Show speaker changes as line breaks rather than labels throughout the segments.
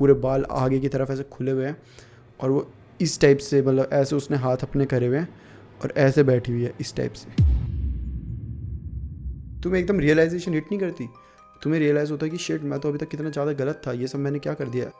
पूरे बाल आगे की तरफ ऐसे खुले हुए हैं और वो इस टाइप से, मतलब ऐसे उसने हाथ अपने करे हुए हैं और ऐसे बैठी हुई है इस टाइप से। तुम्हें एकदम रियलाइजेशन हिट नहीं करती? तुम्हें रियलाइज़ होता है कि शिट, मैं तो अभी तक कितना ज़्यादा गलत था, ये सब मैंने क्या कर दिया।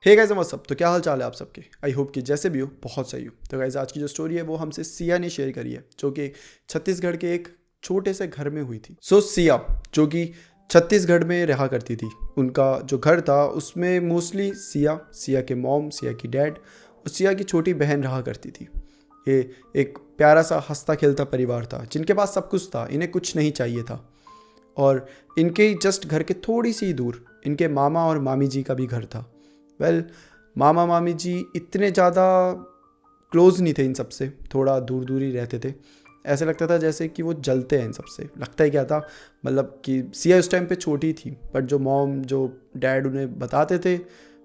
हे गाइस, व्हाट्स तो क्या हाल चाल है आप सबके? आई होप कि जैसे भी हो बहुत सही हो। तो गाइस, आज की जो स्टोरी है वो हमसे सिया ने शेयर करी है, जो कि छत्तीसगढ़ के एक छोटे से घर में हुई थी। सिया जो कि छत्तीसगढ़ में रहा करती थी, उनका जो घर था उसमें मोस्टली सिया के मॉम, सिया की डैड और सिया की छोटी बहन रहा करती थी। ये एक प्यारा सा हंसता खेलता परिवार था जिनके पास सब कुछ था, इन्हें कुछ नहीं चाहिए था। और इनके जस्ट घर के थोड़ी सी दूर इनके मामा और मामी जी का भी घर था। मामा मामी जी इतने ज़्यादा क्लोज नहीं थे इन सबसे, थोड़ा दूर दूर ही रहते थे। ऐसे लगता था जैसे कि वो जलते हैं इन सबसे। लगता ही क्या था, मतलब कि सिया उस टाइम पे छोटी थी, बट जो मॉम जो डैड उन्हें बताते थे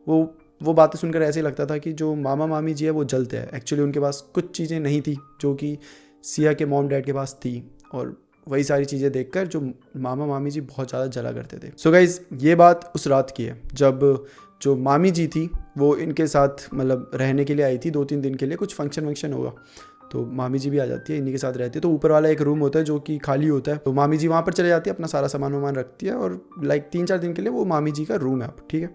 वो बातें सुनकर ऐसे लगता था कि जो मामा मामी जी है वो जलते हैं। एक्चुअली उनके पास कुछ चीज़ें नहीं थी जो कि सिया के मॉम डैड के पास थी, और वही सारी चीज़ें देखकर जो मामा मामी जी बहुत ज़्यादा जला करते थे। सो गाइज, ये बात उस रात की है जब जो मामी जी थी वो इनके साथ मतलब रहने के लिए आई थी 2-3 दिन के लिए। कुछ फंक्शन होगा तो मामी जी भी आ जाती है, इन्हीं के साथ रहती है। तो ऊपर वाला एक रूम होता है जो कि खाली होता है, तो मामी जी वहाँ पर चले जाती है, अपना सारा सामान वामान रखती है और लाइक 3-4 दिन के लिए वो मामी जी का रूम है अब, ठीक है।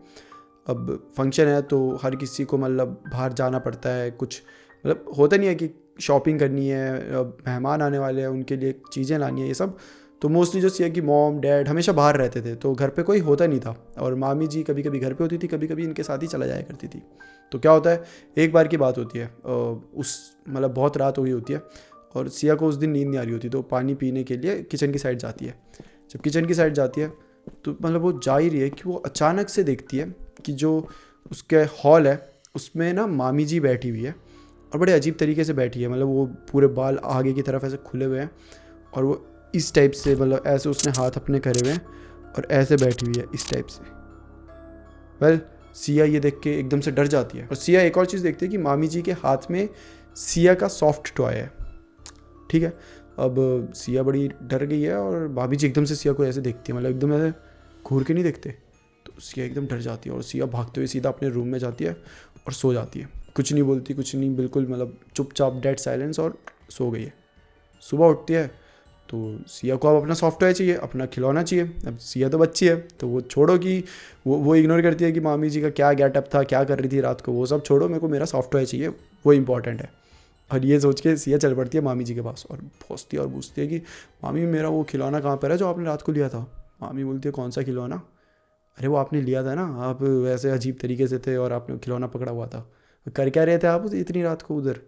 अब फंक्शन है तो हर किसी को मतलब बाहर जाना पड़ता है, कुछ मतलब होता नहीं है कि शॉपिंग करनी है, मेहमान आने वाले हैं उनके लिए चीज़ें लानी है, ये सब। तो मोस्टली जो सिया की मॉम डैड हमेशा बाहर रहते थे, तो घर पे कोई होता नहीं था। और मामी जी कभी कभी घर पे होती थी, कभी कभी इनके साथ ही चला जाया करती थी। तो क्या होता है, एक बार की बात होती है, उस मतलब बहुत रात हो गई होती है और सिया को उस दिन नींद नहीं आ रही होती, तो पानी पीने के लिए किचन की साइड जाती है। जब किचन की साइड जाती है तो मतलब वो जा ही रही है कि वो अचानक से देखती है कि जो उसके हॉल है उसमें ना मामी जी बैठी हुई है, और बड़े अजीब तरीके से बैठी है। मतलब वो पूरे बाल आगे की तरफ ऐसे खुले हुए हैं और वो इस टाइप से, मतलब ऐसे उसने हाथ अपने करे हुए हैं और ऐसे बैठी हुई है इस टाइप से। सिया ये देख के एकदम से डर जाती है, और सिया एक और चीज़ देखती है कि मामी जी के हाथ में सिया का सॉफ्ट टॉय है, ठीक है। अब सिया बड़ी डर गई है और भाभी जी एकदम से सिया को ऐसे देखती है, मतलब एकदम ऐसे घूर के नहीं देखते, तो सिया एकदम डर जाती है और सिया भागते हुए सीधा अपने रूम में जाती है और सो जाती है। कुछ नहीं बोलती, कुछ नहीं, बिल्कुल मतलब चुपचाप डेड साइलेंस, और सो गई है। सुबह उठती है तो सिया को अब अपना सॉफ्टवेयर चाहिए, अपना खिलौना चाहिए। अब सिया तो बच्ची है तो वो छोड़ो कि वो इग्नोर करती है कि मामी जी का क्या गेटअप था, क्या कर रही थी रात को, वो सब छोड़ो, मेरे को मेरा सॉफ्टवेयर चाहिए, वो इंपॉर्टेंट है। और ये सोच के सिया चल पड़ती है मामी जी के पास और पहुँचती है और पूछती है कि मामी, मेरा वो खिलौना कहाँ पर है जो आपने रात को लिया था। मामी बोलती है, कौन सा खिलौना? अरे वो आपने लिया था ना, आप वैसे अजीब तरीके से थे और आपने खिलौना पकड़ा हुआ था। कर क्या रहे थे आप इतनी रात को उधर?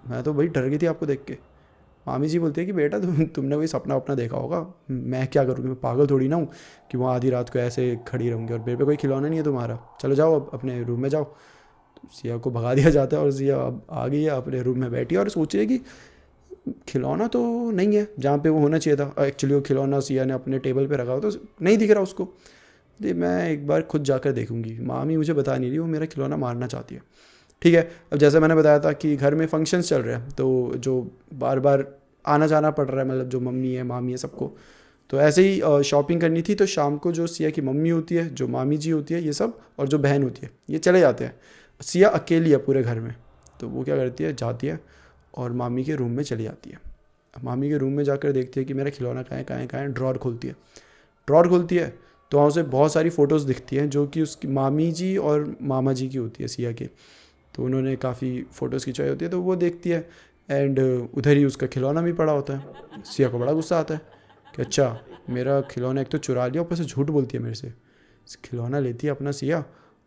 मैं तो भाई डर गई थी आपको देख के। मामी जी बोलती है कि बेटा तुमने कोई सपना वपना देखा होगा, मैं क्या करूँगी, मैं पागल थोड़ी ना हूँ कि वहाँ आधी रात को ऐसे खड़ी रहूँगी, और मेरे पे कोई खिलौना नहीं है तुम्हारा, चलो जाओ अब अपने रूम में जाओ। तो सिया को भगा दिया जाता है और सिया अब आ गई है अपने रूम में बैठी है और सोच रही है कि खिलौना तो नहीं है जहाँ पे वो होना चाहिए था। एक्चुअली वो खिलौना सिया ने अपने टेबल पे रखा हो तो नहीं दिख रहा उसको। ये मैं एक बार खुद जाकर देखूंगी, मामी मुझे बता नहीं रही, वो मेरा खिलौना मारना चाहती है, ठीक है। अब जैसे मैंने बताया था कि घर में फंक्शंस चल रहे हैं, तो जो बार बार आना जाना पड़ रहा है, मतलब जो मम्मी है मामी है सबको, तो ऐसे ही शॉपिंग करनी थी। तो शाम को जो सिया की मम्मी होती है, जो मामी जी होती है, ये सब, और जो बहन होती है, ये चले जाते हैं। सिया अकेली है पूरे घर में, तो वो क्या करती है, जाती है और मामी के रूम में चली जाती है। मामी के रूम में जाकर देखती है कि मेरा खिलौना कहाँ है कहाँ है कहाँ है। ड्रॉर खोलती है तो वहाँ उसे बहुत सारी फ़ोटोज़ दिखती हैं जो कि उसकी मामी जी और मामा जी की होती है, सिया के। तो उन्होंने काफ़ी फ़ोटोज़ खिंचवाई होती है, तो वो देखती है एंड उधर ही उसका खिलौना भी पड़ा होता है। सिया को बड़ा गुस्सा आता है कि अच्छा, मेरा खिलौना एक तो चुरा लिया, ऊपर से झूठ बोलती है मेरे से। खिलौना लेती है अपना सिया,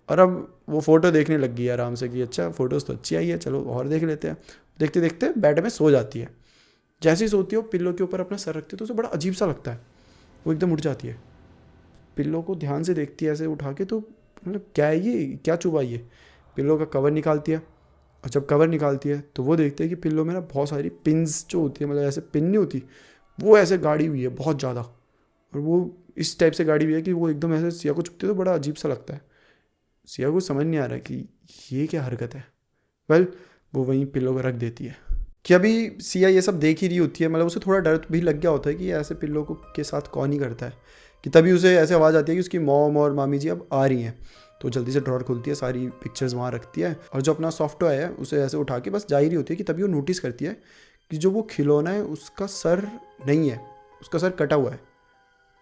और अब वो फ़ोटो देखने लग गई है आराम से कि अच्छा फ़ोटोज़ तो अच्छी आई है, चलो और देख लेते हैं। देखते देखते बेड में सो जाती है। जैसे ही सोती है वो पिल्लो के ऊपर अपना सर रखती है तो उसे बड़ा अजीब सा लगता है। वो एकदम उठ जाती है, पिल्लो को ध्यान से देखती है ऐसे उठा के, तो मतलब क्या है ये, क्या चुभा ये। पिल्लो का कवर निकालती है, और जब कवर निकालती है तो वो देखते हैं कि पिल्लो में ना बहुत सारी पिन्स जो होती है, मतलब ऐसे पिन नहीं होती, वो ऐसे गाड़ी हुई है बहुत ज़्यादा, और वो इस टाइप से गाड़ी हुई है कि वो एकदम ऐसे सिया को चुभती है तो बड़ा अजीब सा लगता है। सिया को समझ नहीं आ रहा कि ये क्या हरकत है। वो वहीं पिल्लो को रख देती है कि अभी सिया ये सब देख ही रही होती है। मतलब उसे थोड़ा डर भी लग गया होता है कि ऐसे पिल्लो को के साथ कौन ही करता है, कि तभी उसे ऐसे आवाज़ आती है कि उसकी मॉम और मामी जी अब आ रही हैं। तो जल्दी से ड्रॉर खोलती है, सारी पिक्चर्स वहाँ रखती है और जो अपना सॉफ्ट टॉय है उसे ऐसे उठा के बस जा ही रही होती है कि तभी वो नोटिस करती है कि जो वो खिलौना है उसका सर नहीं है, उसका सर कटा हुआ है।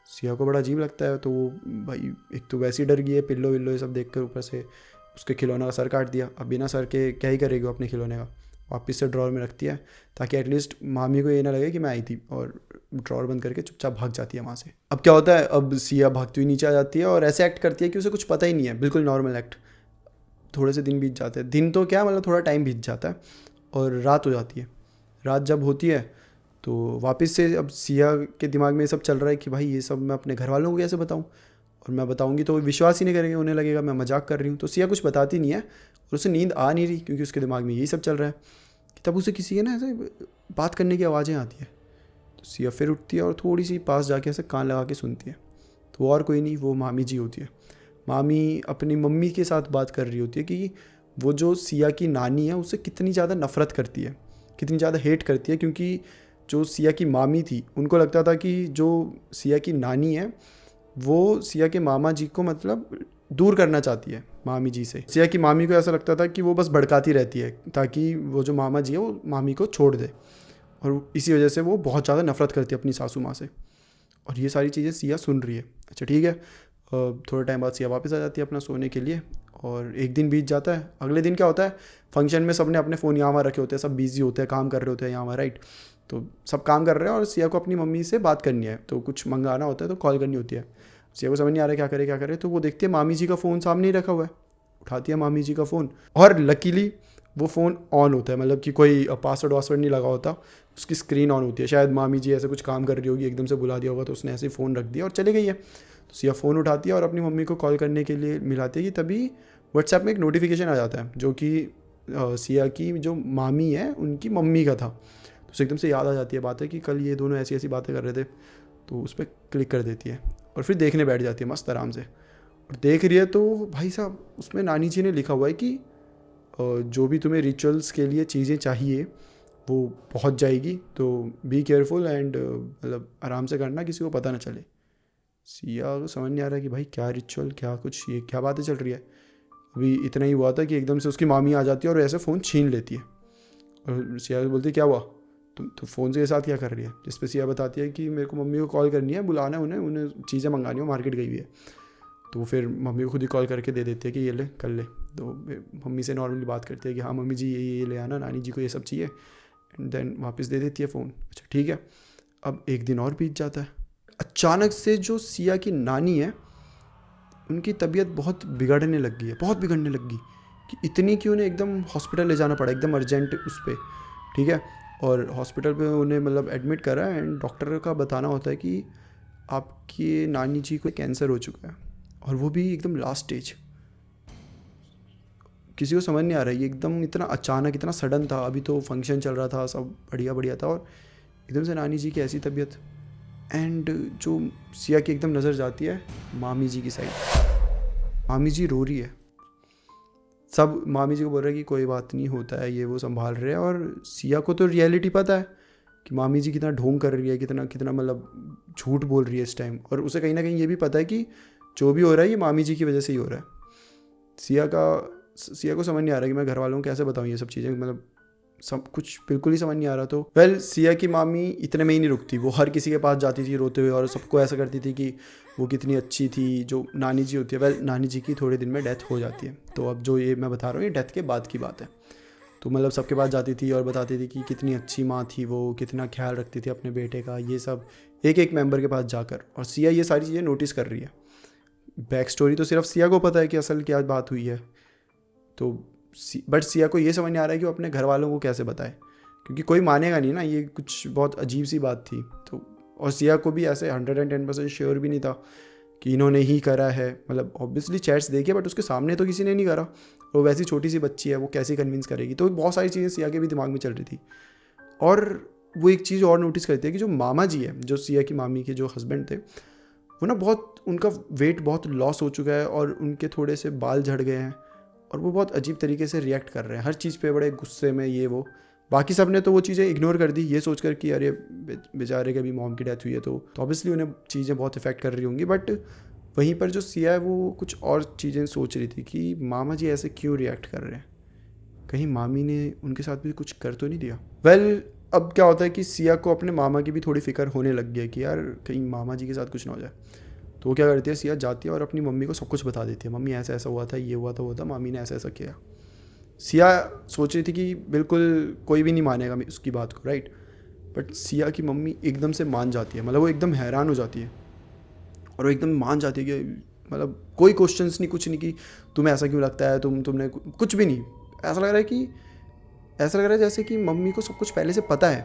सिया को बड़ा अजीब लगता है, तो वो भाई एक तो वैसे ही डर गई है, पिल्लो विल्लो ये सब देख कर, ऊपर से उसके खिलौने का सर काट दिया। अब बिना सर के क्या ही करेगी वो अपने खिलौने का, वापस से ड्रॉर में रखती है ताकि एटलीस्ट मामी को ये ना लगे कि मैं आई थी, और ड्रॉर बंद करके चुपचाप भाग जाती है वहाँ से। अब क्या होता है, अब सिया भागती हुई नीचे आ जाती है और ऐसे एक्ट करती है कि उसे कुछ पता ही नहीं है, बिल्कुल नॉर्मल एक्ट। थोड़े से दिन बीत जाते हैं, दिन तो क्या मतलब थोड़ा टाइम बीत जाता है और रात हो जाती है। रात जब होती है तो वापस से अब सिया के दिमाग में ये सब चल रहा है कि भाई ये सब मैं अपने घर वालों को कैसे बताऊँ, और मैं बताऊँगी तो विश्वास ही नहीं करेंगे, उन्हें लगेगा मैं मजाक कर रही हूँ। तो सिया कुछ बताती नहीं है और उसे नींद आ नहीं रही क्योंकि उसके दिमाग में यही सब चल रहा है। तब उसे किसी के ना ऐसे बात करने की आवाज़ें आती है, तो सिया फिर उठती है और थोड़ी सी पास जाके ऐसे कान लगा के सुनती है, तो वो और कोई नहीं, वो मामी जी होती है। मामी अपनी मम्मी के साथ बात कर रही होती है कि वो जो सिया की नानी है उससे कितनी ज़्यादा नफ़रत करती है, कितनी ज़्यादा हेट करती है, क्योंकि जो सिया की मामी थी उनको लगता था कि जो सिया की नानी है वो सिया के मामा जी को मतलब दूर करना चाहती है मामी जी से। सिया की मामी को ऐसा लगता था कि वो बस भड़काती रहती है ताकि वो जो मामा जी है वो मामी को छोड़ दे, और इसी वजह से वो बहुत ज़्यादा नफरत करती है अपनी सासू माँ से। और ये सारी चीज़ें सिया सुन रही है। अच्छा ठीक है, थोड़े टाइम बाद सिया वापस आ जाती है अपना सोने के लिए, और एक दिन बीत जाता है। अगले दिन क्या होता है, फंक्शन में सबने अपने फ़ोन यहाँ वहाँ रखे होते हैं, सब बिजी होते हैं, काम कर रहे होते हैं यहाँ वहाँ, राइट। तो सब काम कर रहे हैं और सिया को अपनी मम्मी से बात करनी है, तो कुछ मंगाना होता है तो कॉल करनी होती है। सिया को समझ नहीं आ रहा है क्या करे, तो वो देखती है मामी जी का फ़ोन सामने ही रखा हुआ है, उठाती है मामी जी का फ़ोन, और लकीली वो फ़ोन ऑन होता है, मतलब कि कोई पासवर्ड वासवर्ड नहीं लगा होता, उसकी स्क्रीन ऑन होती है। शायद मामी जी ऐसे कुछ काम कर रही होगी, एकदम से बुला दिया होगा तो उसने ऐसे ही फ़ोन रख दिया और चली गई है। तो सिया फ़ोन उठाती है और अपनी मम्मी को कॉल करने के लिए मिलाती है कि तभी व्हाट्सएप में एक नोटिफिकेशन आ जाता है जो कि सिया की जो मामी है उनकी मम्मी का था। तो उसे एकदम से याद आ जाती है बात है कि कल ये दोनों ऐसी ऐसी बातें कर रहे थे, तो उस पर क्लिक कर देती है और फिर देखने बैठ जाती है मस्त आराम से। और देख रही है तो भाई साहब उसमें नानी जी ने लिखा हुआ है कि जो भी तुम्हें रिचुअल्स के लिए चीज़ें चाहिए वो पहुंच जाएगी, तो बी केयरफुल एंड मतलब आराम से करना, किसी को पता ना चले। सिया को समझ नहीं आ रहा कि भाई क्या रिचुअल, क्या कुछ, ये क्या बातें चल रही है। अभी इतना ही हुआ था कि एकदम से उसकी मामी आ जाती है और ऐसे फ़ोन छीन लेती है, और सिया बोलती है क्या हुआ, तुम तो फ़ोन से के साथ क्या कर रही है। जिस पे सिया बताती है कि मेरे को मम्मी को कॉल करनी है, बुलाना है उन्हें चीज़ें मंगानी हो, मार्केट गई हुई है। तो फिर मम्मी को खुद ही कॉल करके दे देती है कि ये ले कर ले। तो मम्मी से नॉर्मली बात करती है कि हाँ मम्मी जी ये ले आना, नानी जी को ये सब चाहिए, एंड देन वापस दे देती है फ़ोन। अच्छा ठीक है, अब एक दिन और बीत जाता है। अचानक से जो सिया की नानी है उनकी तबीयत बहुत बिगड़ने लग गई है, बहुत बिगड़ने लग गई, कि इतनी कि उन्हें एकदम हॉस्पिटल ले जाना पड़ा, एकदम अर्जेंट उस पर। ठीक है, और हॉस्पिटल पे उन्हें मतलब एडमिट करा एंड डॉक्टर का बताना होता है कि आपकी नानी जी को कैंसर हो चुका है, और वो भी एकदम लास्ट स्टेज। किसी को समझ नहीं आ रहा है, ये एकदम इतना अचानक, इतना सडन था। अभी तो फंक्शन चल रहा था, सब बढ़िया बढ़िया था, और एकदम से नानी जी की ऐसी तबीयत। एंड जो सिया की एकदम नज़र जाती है मामी जी की साइड। मामी जी रो रही है, सब मामी जी को बोल रहे हैं कि कोई बात नहीं, होता है, ये वो संभाल रहे हैं। और सिया को तो रियलिटी पता है कि मामी जी कितना ढोंग कर रही है, कितना कितना मतलब झूठ बोल रही है इस टाइम, और उसे कहीं ना कहीं ये भी पता है कि जो भी हो रहा है ये मामी जी की वजह से ही हो रहा है। सिया को समझ नहीं आ रहा कि मैं घर वालों को कैसे बताऊँ ये सब चीज़ें, मतलब सब कुछ बिल्कुल ही समझ नहीं आ रहा। तो सिया की मामी इतने में ही नहीं रुकती, वो हर किसी के पास जाती थी रोते हुए, और सबको ऐसा करती थी कि वो कितनी अच्छी थी। जो नानी जी होती है, नानी जी की थोड़े दिन में डेथ हो जाती है। तो अब जो ये मैं बता रहा हूँ ये डेथ के बाद की बात है। तो मतलब सबके पास जाती थी और बताती थी कि कितनी अच्छी माँ थी वो, कितना ख्याल रखती थी अपने बेटे का, ये सब एक एक मेंबर के पास जाकर। और सिया ये सारी चीज़ें नोटिस कर रही है। बैक स्टोरी तो सिर्फ सिया को पता है कि असल क्या बात हुई है, तो बट सिया को ये समझ नहीं आ रहा है कि वो अपने घर वालों को कैसे बताए, क्योंकि कोई मानेगा नहीं ना, ये कुछ बहुत अजीब सी बात थी। तो और सिया को भी ऐसे 110% श्योर भी नहीं था कि इन्होंने ही करा है। मतलब ऑब्वियसली चैट्स देखिए बट उसके सामने तो किसी ने नहीं करा, वो वैसी छोटी सी बच्ची है, वो कैसे कन्विंस करेगी। तो बहुत सारी चीज़ें सिया के भी दिमाग में चल रही थी। और वो एक चीज़ और नोटिस करती है कि जो मामा जी है, जो सिया की मामी के जो हस्बैंड थे, वो ना बहुत, उनका वेट बहुत लॉस हो चुका है और उनके थोड़े से बाल झड़ गए हैं, और वो बहुत अजीब तरीके से रिएक्ट कर रहे हैं हर चीज़ पे, बड़े गुस्से में, ये वो। बाकी सब ने तो वो चीज़ें इग्नोर कर दी, ये सोचकर कि अरे बेचारे के अभी मॉम की डेथ हुई है, तो ऑब्वियसली उन्हें चीज़ें बहुत इफेक्ट कर रही होंगी। बट वहीं पर जो सिया है वो कुछ और चीज़ें सोच रही थी कि मामा जी ऐसे क्यों रिएक्ट कर रहे हैं, कहीं मामी ने उनके साथ भी कुछ कर तो नहीं दिया। अब क्या होता है कि सिया को अपने मामा की भी थोड़ी फिक्र होने लग गई है कि यार कहीं मामा जी के साथ कुछ ना हो जाए। तो वो क्या करती है, सिया जाती है और अपनी मम्मी को सब कुछ बता देती है, मम्मी ऐसा ऐसा हुआ था, ये हुआ था, वो था, मामी ने ऐसा ऐसा किया। सिया सोच रही थी कि बिल्कुल कोई भी नहीं मानेगा उसकी बात को, राइट। बट सिया की मम्मी एकदम से मान जाती है, मतलब वो एकदम हैरान हो जाती है और वो एकदम मान जाती है कि मतलब कोई क्वेश्चंस नहीं, कुछ नहीं कि तुम्हें ऐसा क्यों लगता है, तुमने कुछ भी नहीं। ऐसा लग रहा है जैसे कि मम्मी को सब कुछ पहले से पता है।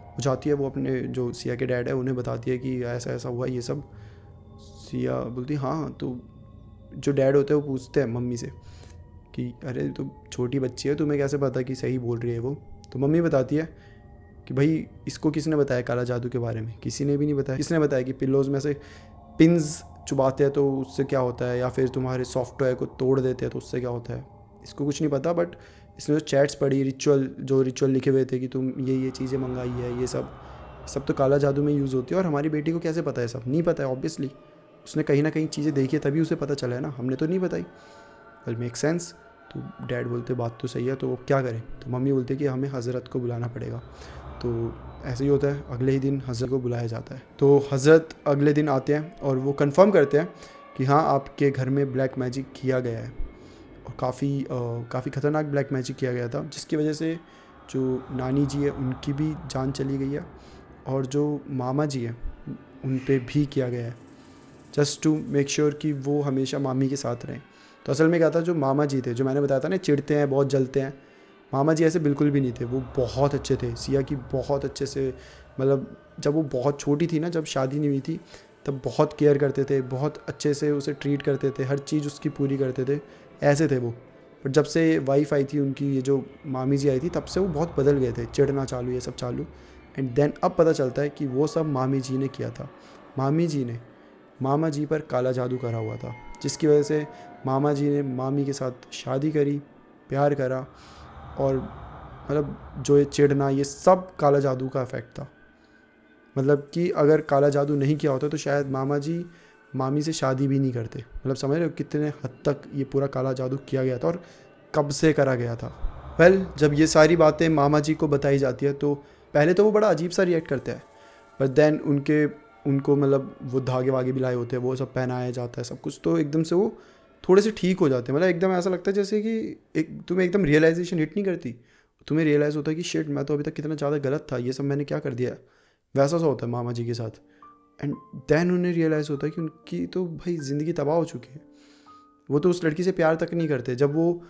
वो जाती है, वो अपने जो सिया के डैड है उन्हें बताती है कि ऐसा ऐसा हुआ ये सब। सिया बोलती हाँ। तो जो डैड होते हैं वो पूछते हैं मम्मी से कि अरे तो छोटी बच्ची है, तुम्हें कैसे पता कि सही बोल रही है वो। तो मम्मी बताती है कि भाई इसको किसने बताया काला जादू के बारे में, किसी ने भी नहीं बताया। किसने बताया कि पिल्लोज़ में से पिन्स चुबाते हैं तो उससे क्या होता है, या फिर तुम्हारे सॉफ्टवेयर को तोड़ देते हैं तो उससे क्या होता है, इसको कुछ नहीं पता। बट इसने जो चैट्स पढ़ी, रिचुअल लिखे हुए थे कि तुम ये चीज़ें मंगाई है, ये सब तो काला जादू में यूज़ होती है। और हमारी बेटी को कैसे पता है, सब नहीं पता है ऑब्वियसली। उसने कहीं ना कहीं चीज़ें देखी है तभी उसे पता चला है ना, हमने तो नहीं बताई। Well make sense. तो डैड बोलते बात तो सही है, तो वो क्या करें। तो मम्मी बोलती है कि हमें हज़रत को बुलाना पड़ेगा। तो ऐसे ही होता है, अगले ही दिन हज़रत को बुलाया जाता है। तो हज़रत अगले दिन आते हैं और वो कंफर्म करते हैं कि हाँ आपके घर में ब्लैक मैजिक किया गया है, और काफ़ी ख़तरनाक ब्लैक मैजिक किया गया था, जिसकी वजह से जो नानी जी है उनकी भी जान चली गई है, और जो मामा जी हैं उन पे भी किया गया है, जस्ट टू मेक श्योर कि वो हमेशा मामी के साथ रहें। तो असल में क्या था, जो मामा जी थे, जो मैंने बताया था ना चिढ़ते हैं, बहुत जलते हैं, मामा जी ऐसे बिल्कुल भी नहीं थे। वो बहुत अच्छे थे, सिया की बहुत अच्छे से, मतलब जब वो बहुत छोटी थी ना, जब शादी नहीं हुई थी, तब बहुत केयर करते थे, बहुत अच्छे से उसे ट्रीट करते थे, हर चीज़ उसकी पूरी करते थे, ऐसे थे वो। बट जब से वाइफ आई थी उनकी, ये जो मामी जी आई थी, तब से वो बहुत बदल गए थे, चिढ़ना चालू, ये सब चालू। एंड देन अब पता चलता है कि वो सब मामी जी ने किया था। मामी जी ने मामा जी पर काला जादू करा हुआ था, जिसकी वजह से मामा जी ने मामी के साथ शादी करी, प्यार करा, और मतलब जो ये चिढ़ना, ये सब काला जादू का इफ़ेक्ट था। मतलब कि अगर काला जादू नहीं किया होता तो शायद मामा जी मामी से शादी भी नहीं करते। मतलब समझ रहे हो कितने हद तक ये पूरा काला जादू किया गया था और कब से करा गया था। जब ये सारी बातें मामा जी को बताई जाती है तो पहले तो वो बड़ा अजीब सा रिएक्ट करते हैं, बट देन उनको मतलब वो धागे वागे भी लाए होते हैं, वो सब पहनाया जाता है सब कुछ, तो एकदम से वो थोड़े से ठीक हो जाते हैं। मतलब एकदम ऐसा लगता है जैसे कि तुम्हें एकदम रियलाइजेशन हिट नहीं करती, तुम्हें रियलाइज़ होता है कि शिट मैं तो अभी तक कितना ज़्यादा गलत था, ये सब मैंने क्या कर दिया। वैसा सा होता है मामा जी के साथ। एंड देन उन्हें रियलाइज़ होता है कि उनकी तो भाई ज़िंदगी तबाह हो चुकी है। वो तो उस लड़की से प्यार तक नहीं करते। जब वो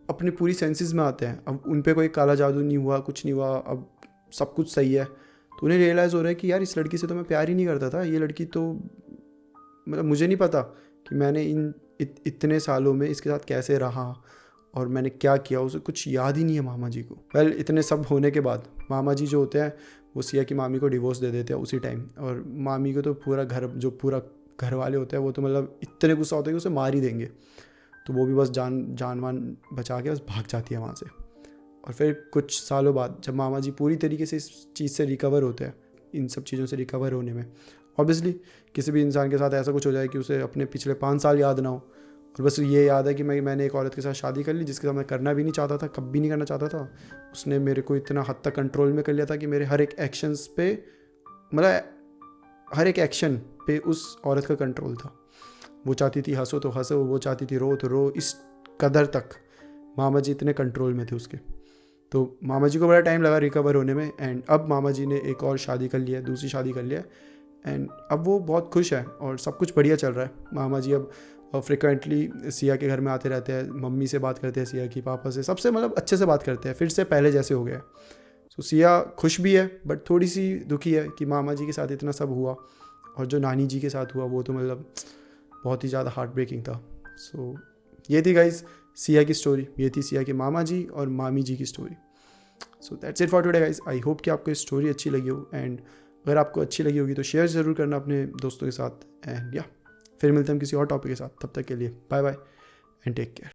अपनी पूरी सेंसेस में आते हैं, अब उन पे कोई काला जादू नहीं हुआ, कुछ नहीं हुआ, अब सब कुछ सही है, तो उन्हें रियलाइज़ हो रहा है कि यार इस लड़की से तो मैं प्यार ही नहीं करता था। ये लड़की तो मतलब मुझे नहीं पता कि मैंने इतने सालों में इसके साथ कैसे रहा और मैंने क्या किया, उसे कुछ याद ही नहीं है मामा जी को। इतने सब होने के बाद मामा जी जो होते हैं वो सिया की मामी को डिवोर्स दे देते हैं उसी टाइम। और मामी को तो पूरा घर वाले होते हैं वो तो मतलब इतने गुस्सा होते हैं कि उसे मार ही देंगे। तो वो भी बस जान वान बचा के बस भाग जाती है वहाँ से। और फिर कुछ सालों बाद जब मामा जी पूरी तरीके से इस चीज़ से रिकवर होते हैं, इन सब चीज़ों से रिकवर होने में ऑब्वियसली किसी भी इंसान के साथ ऐसा कुछ हो जाए कि उसे अपने पिछले 5 साल याद ना हो, और बस ये याद है कि मैंने एक औरत के साथ शादी कर ली जिसके साथ मैं करना भी नहीं चाहता था, कभी नहीं करना चाहता था। उसने मेरे को इतना हद तक कंट्रोल में कर लिया था कि मेरे हर एक एक्शंस पे, मतलब हर एक एक्शन पे उस औरत का कंट्रोल था। वो चाहती थी हंसो तो हंसो, वो चाहती थी रो तो रो, इस कदर तक मामा जी इतने कंट्रोल में थे उसके। तो मामा जी को बड़ा टाइम लगा रिकवर होने में। एंड अब मामा जी ने एक और शादी कर लिया, दूसरी शादी कर लिया, एंड अब वो बहुत खुश है और सब कुछ बढ़िया चल रहा है। मामा जी अब फ्रिक्वेंटली सिया के घर में आते रहते हैं, मम्मी से बात करते हैं, सिया की पापा से, सबसे मतलब अच्छे से बात करते हैं, फिर से पहले जैसे हो गया। सो सिया खुश भी है बट थोड़ी सी दुखी है कि मामा जी के साथ इतना सब हुआ, और जो नानी जी के साथ हुआ वो तो मतलब बहुत ही ज़्यादा हार्ट ब्रेकिंग था। सो ये थी गाइज सिया की स्टोरी, ये थी सिया के मामा जी और मामी जी की story. So that's it for today guys. I hope कि आपको स्टोरी अच्छी लगी हो, एंड अगर आपको अच्छी लगी होगी तो शेयर ज़रूर करना अपने दोस्तों के साथ। एंड या फिर मिलते हैं हम किसी और टॉपिक के साथ, तब तक के लिए bye bye and take care.